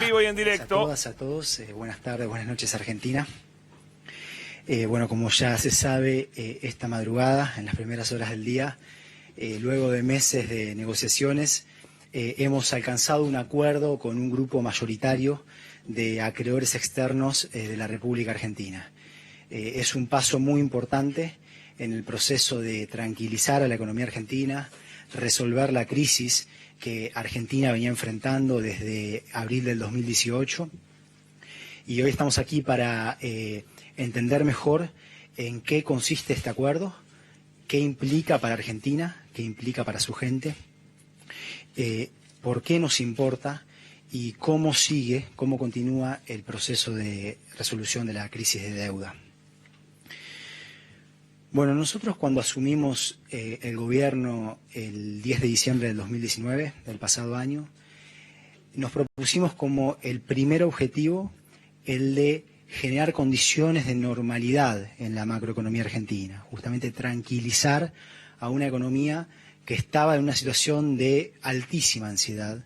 vivo y en directo. A todas, a todos. Buenas tardes, buenas noches, Argentina. Bueno, como ya se sabe, esta madrugada, en las primeras horas del día, luego de meses de negociaciones, hemos alcanzado un acuerdo con un grupo mayoritario de acreedores externos de la República Argentina. Es un paso muy importante en el proceso de tranquilizar a la economía argentina, resolver la crisis que Argentina venía enfrentando desde abril del 2018. Y hoy estamos aquí para entender mejor en qué consiste este acuerdo, qué implica para Argentina, qué implica para su gente, por qué nos importa y cómo sigue, cómo continúa el proceso de resolución de la crisis de deuda. Bueno, nosotros cuando asumimos el gobierno el 10 de diciembre del 2019, del pasado año, nos propusimos como el primer objetivo el de generar condiciones de normalidad en la macroeconomía argentina, justamente tranquilizar a una economía que estaba en una situación de altísima ansiedad.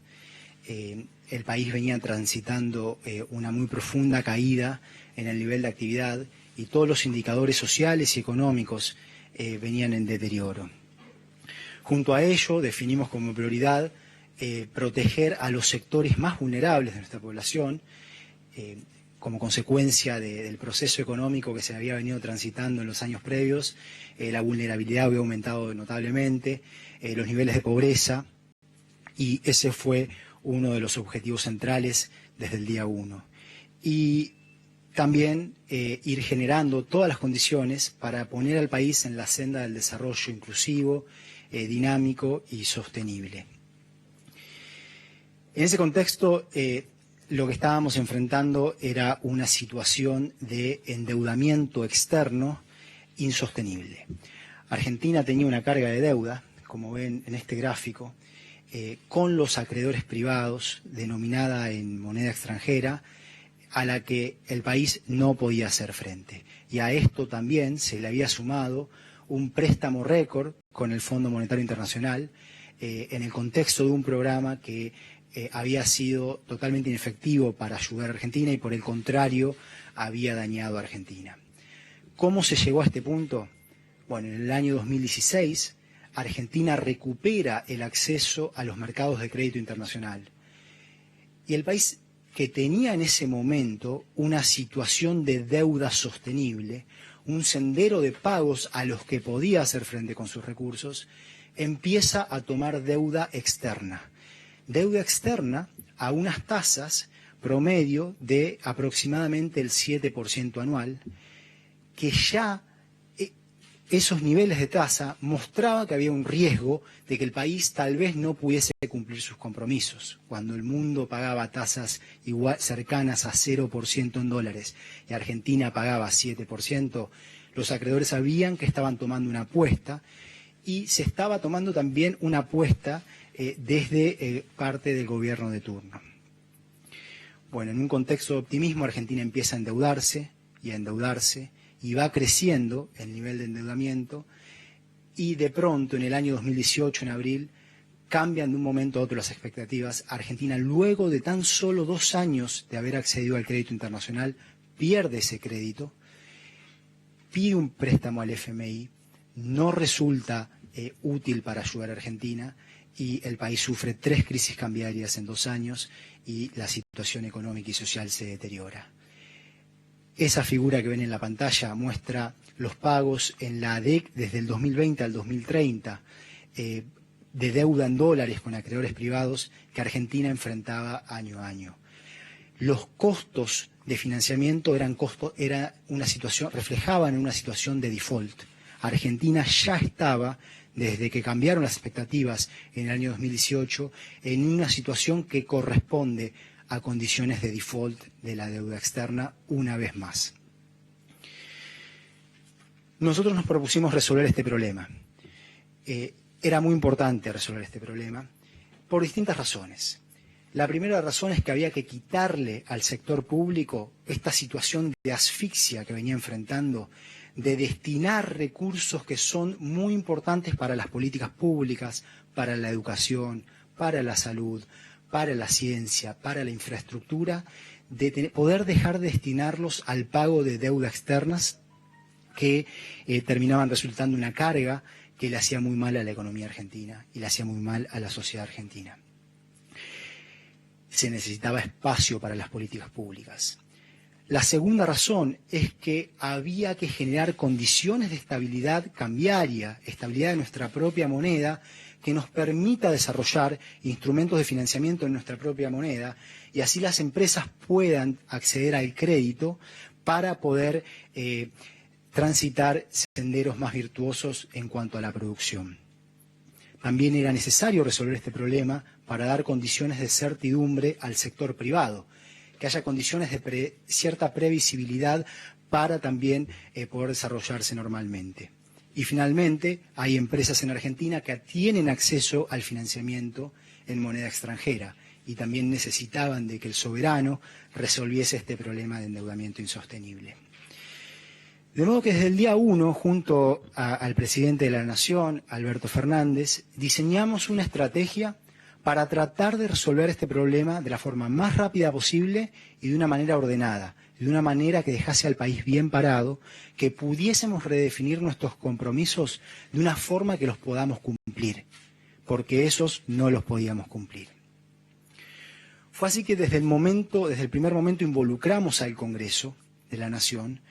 El país venía transitando una muy profunda caída en el nivel de actividad y todos los indicadores sociales y económicos venían en deterioro. Junto a ello, definimos como prioridad proteger a los sectores más vulnerables de nuestra población, como consecuencia del proceso económico que se había venido transitando en los años previos. La vulnerabilidad había aumentado notablemente, los niveles de pobreza, y ese fue uno de los objetivos centrales desde el día 1. Y también ir generando todas las condiciones para poner al país en la senda del desarrollo inclusivo, dinámico y sostenible. En ese contexto, lo que estábamos enfrentando era una situación de endeudamiento externo insostenible. Argentina tenía una carga de deuda, como ven en este gráfico, con los acreedores privados, denominada en moneda extranjera, a la que el país no podía hacer frente. Y a esto también se le había sumado un préstamo récord con el Fondo Monetario Internacional en el contexto de un programa que había sido totalmente inefectivo para ayudar a Argentina y por el contrario había dañado a Argentina. ¿Cómo se llegó a este punto? Bueno, en el año 2016 Argentina recupera el acceso a los mercados de crédito internacional y el país, que tenía en ese momento una situación de deuda sostenible, un sendero de pagos a los que podía hacer frente con sus recursos, empieza a tomar deuda externa. Deuda externa a unas tasas promedio de aproximadamente el 7% anual, que ya esos niveles de tasa mostraban que había un riesgo de que el país tal vez no pudiese cumplir sus compromisos. Cuando el mundo pagaba tasas cercanas a 0% en dólares y Argentina pagaba 7%, los acreedores sabían que estaban tomando una apuesta y se estaba tomando también una apuesta desde parte del gobierno de turno. Bueno, en un contexto de optimismo, Argentina empieza a endeudarse y a endeudarse, y va creciendo el nivel de endeudamiento, y de pronto en el año 2018, en abril, cambian de un momento a otro las expectativas. Argentina, luego de tan solo 2 años de haber accedido al crédito internacional, pierde ese crédito, pide un préstamo al FMI, no resulta útil para ayudar a Argentina, y el país sufre 3 crisis cambiarias en 2 años y la situación económica y social se deteriora. Esa figura que ven en la pantalla muestra los pagos en la ADEC desde el 2020 al 2030 de deuda en dólares con acreedores privados que Argentina enfrentaba año a año. Los costos de financiamiento reflejaban una situación de default. Argentina ya estaba, desde que cambiaron las expectativas en el año 2018, en una situación que corresponde a condiciones de default de la deuda externa una vez más. Nosotros nos propusimos resolver este problema. Era muy importante resolver este problema por distintas razones. La primera razón es que había que quitarle al sector público esta situación de asfixia que venía enfrentando, de destinar recursos que son muy importantes para las políticas públicas, para la educación, para la salud, para la ciencia, para la infraestructura, de poder dejar de destinarlos al pago de deudas externas que terminaban resultando una carga que le hacía muy mal a la economía argentina y le hacía muy mal a la sociedad argentina. Se necesitaba espacio para las políticas públicas. La segunda razón es que había que generar condiciones de estabilidad cambiaria, estabilidad de nuestra propia moneda, que nos permita desarrollar instrumentos de financiamiento en nuestra propia moneda y así las empresas puedan acceder al crédito para poder transitar senderos más virtuosos en cuanto a la producción. También era necesario resolver este problema para dar condiciones de certidumbre al sector privado, que haya condiciones de cierta previsibilidad para también poder desarrollarse normalmente. Y finalmente, hay empresas en Argentina que tienen acceso al financiamiento en moneda extranjera y también necesitaban de que el soberano resolviese este problema de endeudamiento insostenible. De modo que desde el día 1, junto al presidente de la Nación, Alberto Fernández, diseñamos una estrategia para tratar de resolver este problema de la forma más rápida posible y de una manera ordenada, de una manera que dejase al país bien parado, que pudiésemos redefinir nuestros compromisos de una forma que los podamos cumplir, porque esos no los podíamos cumplir. Fue así que desde el primer momento involucramos al Congreso de la Nación,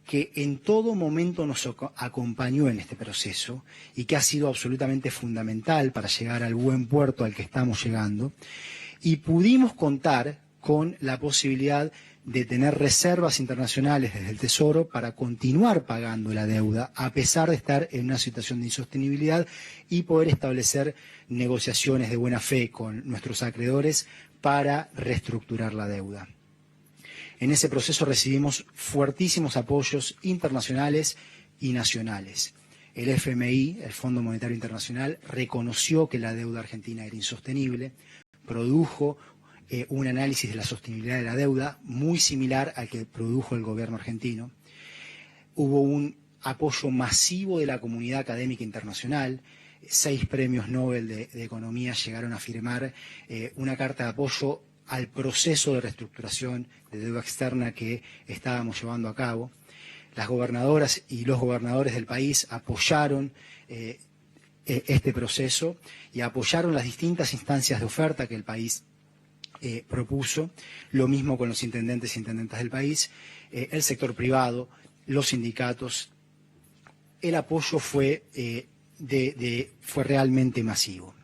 que en todo momento nos acompañó en este proceso y que ha sido absolutamente fundamental para llegar al buen puerto al que estamos llegando, y pudimos contar con la posibilidad de tener reservas internacionales desde el Tesoro para continuar pagando la deuda a pesar de estar en una situación de insostenibilidad y poder establecer negociaciones de buena fe con nuestros acreedores para reestructurar la deuda. En ese proceso recibimos fuertísimos apoyos internacionales y nacionales. El FMI, el Fondo Monetario Internacional, reconoció que la deuda argentina era insostenible, produjo un análisis de la sostenibilidad de la deuda muy similar al que produjo el gobierno argentino. Hubo un apoyo masivo de la comunidad académica internacional. 6 premios Nobel de Economía llegaron a firmar una carta de apoyo al proceso de reestructuración de deuda externa que estábamos llevando a cabo. Las gobernadoras y los gobernadores del país apoyaron este proceso y apoyaron las distintas instancias de oferta que el país propuso, lo mismo con los intendentes e intendentas del país, el sector privado, los sindicatos. El apoyo fue realmente masivo.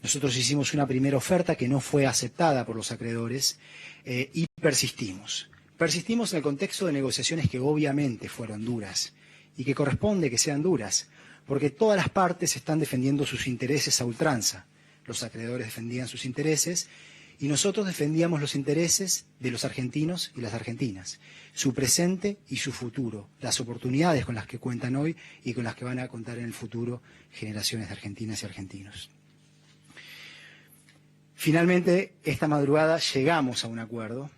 Nosotros hicimos una primera oferta que no fue aceptada por los acreedores y persistimos. Persistimos en el contexto de negociaciones que obviamente fueron duras y que corresponde que sean duras, porque todas las partes están defendiendo sus intereses a ultranza. Los acreedores defendían sus intereses y nosotros defendíamos los intereses de los argentinos y las argentinas, su presente y su futuro, las oportunidades con las que cuentan hoy y con las que van a contar en el futuro generaciones de argentinas y argentinos. Finalmente, esta madrugada llegamos a un acuerdo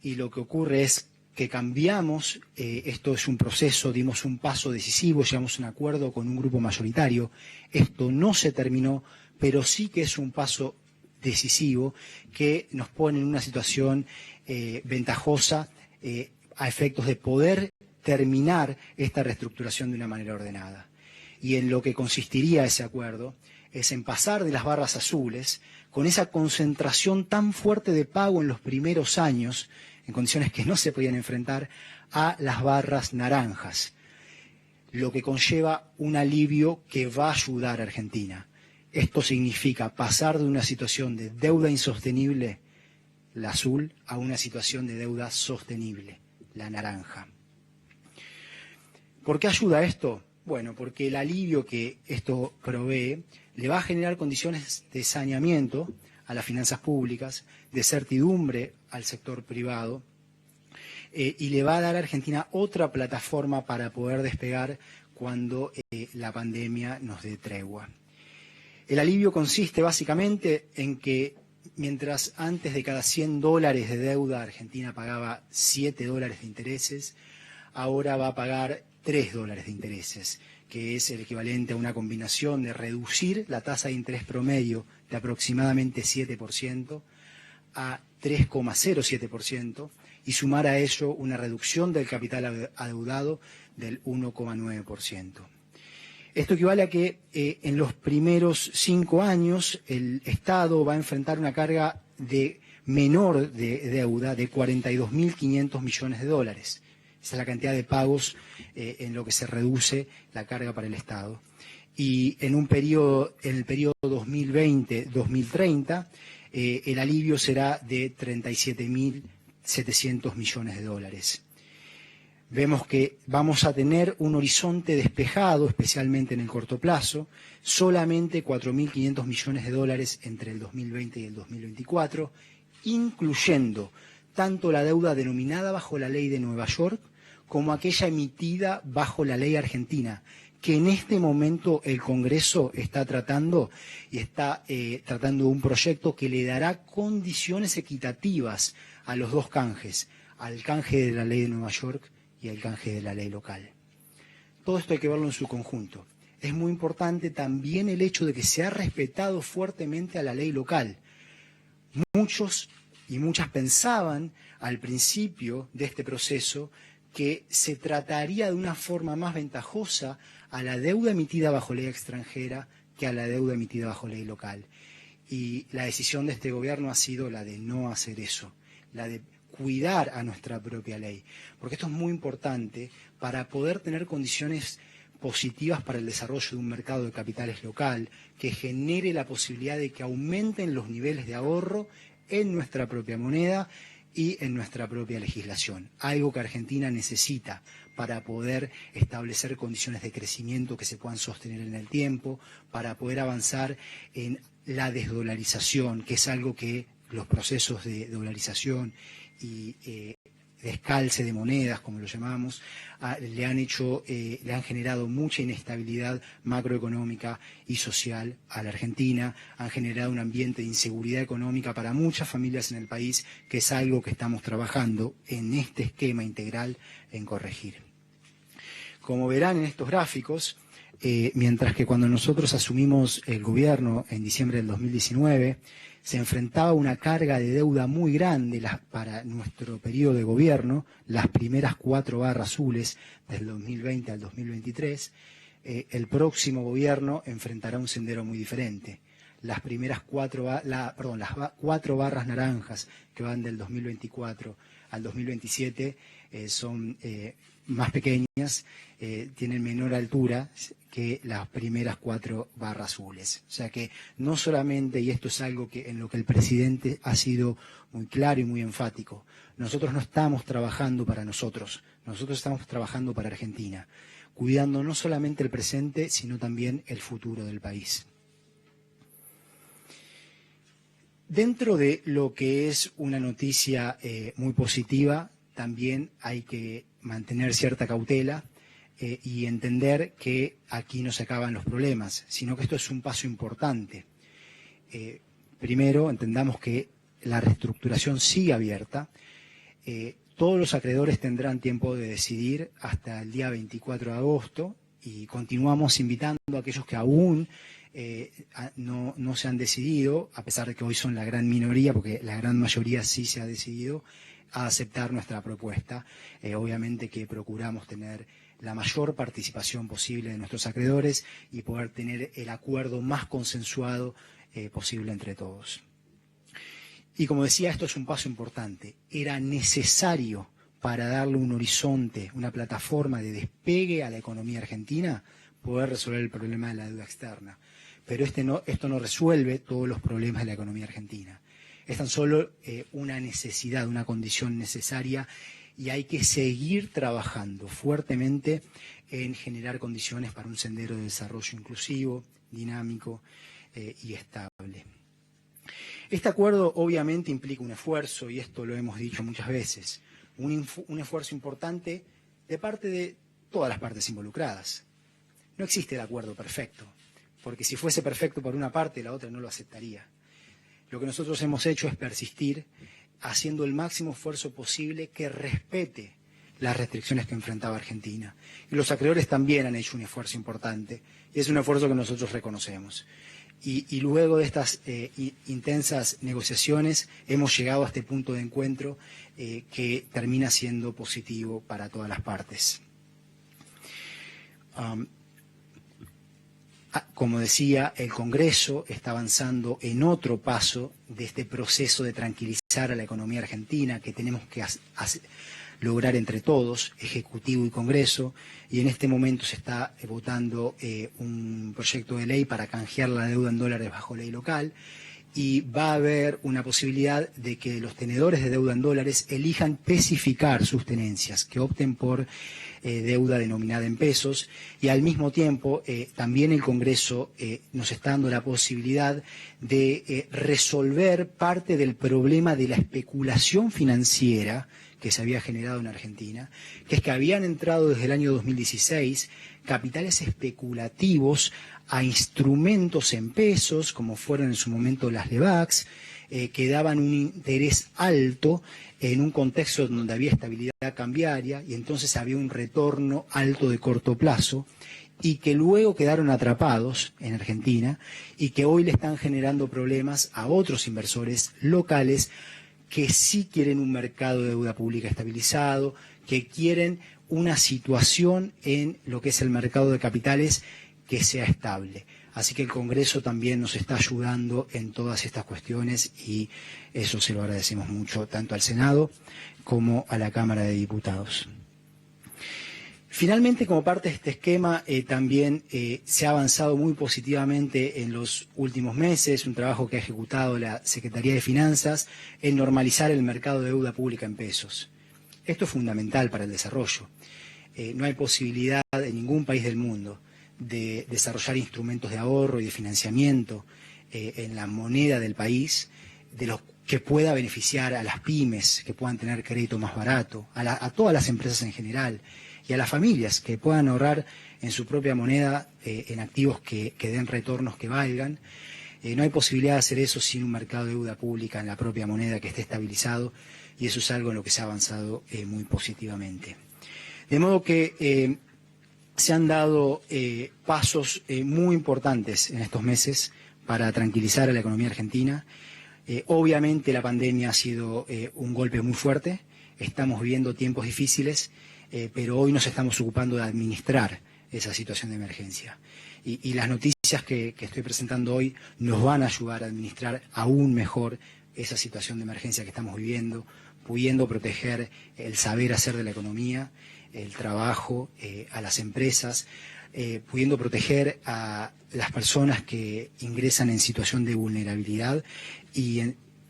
y lo que ocurre es que cambiamos, esto es un proceso, dimos un paso decisivo, llegamos a un acuerdo con un grupo mayoritario. Esto no se terminó, pero sí que es un paso decisivo que nos pone en una situación ventajosa a efectos de poder terminar esta reestructuración de una manera ordenada. Y en lo que consistiría ese acuerdo es en pasar de las barras azules, con esa concentración tan fuerte de pago en los primeros años, en condiciones que no se podían enfrentar, a las barras naranjas, lo que conlleva un alivio que va a ayudar a Argentina. Esto significa pasar de una situación de deuda insostenible, la azul, a una situación de deuda sostenible, la naranja. ¿Por qué ayuda esto? Bueno, porque el alivio que esto provee le va a generar condiciones de saneamiento a las finanzas públicas, de certidumbre al sector privado, y le va a dar a Argentina otra plataforma para poder despegar cuando la pandemia nos dé tregua. El alivio consiste básicamente en que mientras antes de cada $100 de deuda Argentina pagaba $7 de intereses, ahora va a pagar $3 de intereses, que es el equivalente a una combinación de reducir la tasa de interés promedio de aproximadamente 7% a 3,07% y sumar a ello una reducción del capital adeudado del 1,9%. Esto equivale a que en los primeros 5 años el Estado va a enfrentar una carga menor de deuda de 42.500 millones de dólares. Esa es la cantidad de pagos en lo que se reduce la carga para el Estado. Y en el periodo 2020-2030, el alivio será de 37.700 millones de dólares. Vemos que vamos a tener un horizonte despejado, especialmente en el corto plazo, solamente 4.500 millones de dólares entre el 2020 y el 2024, incluyendo tanto la deuda denominada bajo la ley de Nueva York como aquella emitida bajo la ley argentina, que en este momento el Congreso está tratando tratando un proyecto que le dará condiciones equitativas a los dos canjes, al canje de la ley de Nueva York y al canje de la ley local. Todo esto hay que verlo en su conjunto. Es muy importante también el hecho de que se ha respetado fuertemente a la ley local. Muchos y muchas pensaban al principio de este proceso que se trataría de una forma más ventajosa a la deuda emitida bajo ley extranjera que a la deuda emitida bajo ley local. Y la decisión de este gobierno ha sido la de no hacer eso, la de cuidar a nuestra propia ley, porque esto es muy importante para poder tener condiciones positivas para el desarrollo de un mercado de capitales local que genere la posibilidad de que aumenten los niveles de ahorro en nuestra propia moneda y en nuestra propia legislación, algo que Argentina necesita para poder establecer condiciones de crecimiento que se puedan sostener en el tiempo, para poder avanzar en la desdolarización, que es algo que los procesos de dolarización y descalce de monedas, como lo llamamos, le han generado mucha inestabilidad macroeconómica y social a la Argentina, han generado un ambiente de inseguridad económica para muchas familias en el país, que es algo que estamos trabajando en este esquema integral en corregir. Como verán en estos gráficos, mientras que cuando nosotros asumimos el gobierno en diciembre del 2019, se enfrentaba a una carga de deuda muy grande para nuestro periodo de gobierno, las primeras 4 barras azules del 2020 al 2023, el próximo gobierno enfrentará un sendero muy diferente. Las primeras 4 barras naranjas que van del 2024 al 2027 son más pequeñas, tienen menor altura que las primeras 4 barras azules. O sea que no solamente, y esto es algo en lo que el presidente ha sido muy claro y muy enfático, nosotros no estamos trabajando para nosotros estamos trabajando para Argentina, cuidando no solamente el presente, sino también el futuro del país. Dentro de lo que es una noticia muy positiva, también hay que mantener cierta cautela y entender que aquí no se acaban los problemas, sino que esto es un paso importante. Primero, entendamos que la reestructuración sigue abierta. Todos los acreedores tendrán tiempo de decidir hasta el día 24 de agosto y continuamos invitando a aquellos que aún no se han decidido, a pesar de que hoy son la gran minoría, porque la gran mayoría sí se ha decidido, a aceptar nuestra propuesta. Obviamente que procuramos tener la mayor participación posible de nuestros acreedores y poder tener el acuerdo más consensuado posible entre todos. Y como decía, esto es un paso importante. Era necesario para darle un horizonte, una plataforma de despegue a la economía argentina, poder resolver el problema de la deuda externa. Pero esto no resuelve todos los problemas de la economía argentina. Es tan solo una necesidad, una condición necesaria, y hay que seguir trabajando fuertemente en generar condiciones para un sendero de desarrollo inclusivo, dinámico y estable. Este acuerdo obviamente implica un esfuerzo, y esto lo hemos dicho muchas veces, un esfuerzo importante de parte de todas las partes involucradas. No existe el acuerdo perfecto, porque si fuese perfecto por una parte, la otra no lo aceptaría. Lo que nosotros hemos hecho es persistir haciendo el máximo esfuerzo posible que respete las restricciones que enfrentaba Argentina. Y los acreedores también han hecho un esfuerzo importante, y es un esfuerzo que nosotros reconocemos. Y luego de estas intensas negociaciones hemos llegado a este punto de encuentro que termina siendo positivo para todas las partes. Como decía, el Congreso está avanzando en otro paso de este proceso de tranquilizar a la economía argentina que tenemos que lograr entre todos, Ejecutivo y Congreso, y en este momento se está votando un proyecto de ley para canjear la deuda en dólares bajo ley local, y va a haber una posibilidad de que los tenedores de deuda en dólares elijan especificar sus tenencias, que opten por deuda denominada en pesos, y al mismo tiempo también el Congreso nos está dando la posibilidad de resolver parte del problema de la especulación financiera que se había generado en Argentina, que es que habían entrado desde el año 2016 capitales especulativos a instrumentos en pesos, como fueron en su momento las LEBACs, que daban un interés alto en un contexto donde había estabilidad cambiaria y entonces había un retorno alto de corto plazo, y que luego quedaron atrapados en Argentina y que hoy le están generando problemas a otros inversores locales que sí quieren un mercado de deuda pública estabilizado, que quieren una situación en lo que es el mercado de capitales que sea estable. Así que el Congreso también nos está ayudando en todas estas cuestiones y eso se lo agradecemos mucho tanto al Senado como a la Cámara de Diputados. Finalmente, como parte de este esquema, también se ha avanzado muy positivamente en los últimos meses, un trabajo que ha ejecutado la Secretaría de Finanzas en normalizar el mercado de deuda pública en pesos. Esto es fundamental para el desarrollo. No hay posibilidad en ningún país del mundo de desarrollar instrumentos de ahorro y de financiamiento en la moneda del país, de los que pueda beneficiar a las pymes, que puedan tener crédito más barato, a todas las empresas en general, y a las familias que puedan ahorrar en su propia moneda en activos que den retornos que valgan. No hay posibilidad de hacer eso sin un mercado de deuda pública en la propia moneda que esté estabilizado, y eso es algo en lo que se ha avanzado muy positivamente. De modo que se han dado pasos muy importantes en estos meses para tranquilizar a la economía argentina. Obviamente la pandemia ha sido un golpe muy fuerte, estamos viviendo tiempos difíciles, pero hoy nos estamos ocupando de administrar esa situación de emergencia. Y las noticias que estoy presentando hoy nos van a ayudar a administrar aún mejor esa situación de emergencia que estamos viviendo, pudiendo proteger el saber hacer de la economía, el trabajo, a las empresas, pudiendo proteger a las personas que ingresan en situación de vulnerabilidad y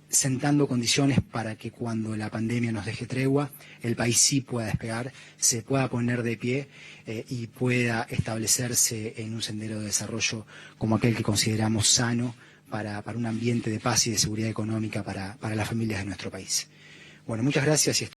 sentando condiciones para que cuando la pandemia nos deje tregua, el país sí pueda despegar, se pueda poner de pie y pueda establecerse en un sendero de desarrollo como aquel que consideramos sano para un ambiente de paz y de seguridad económica para las familias de nuestro país. Bueno, muchas gracias.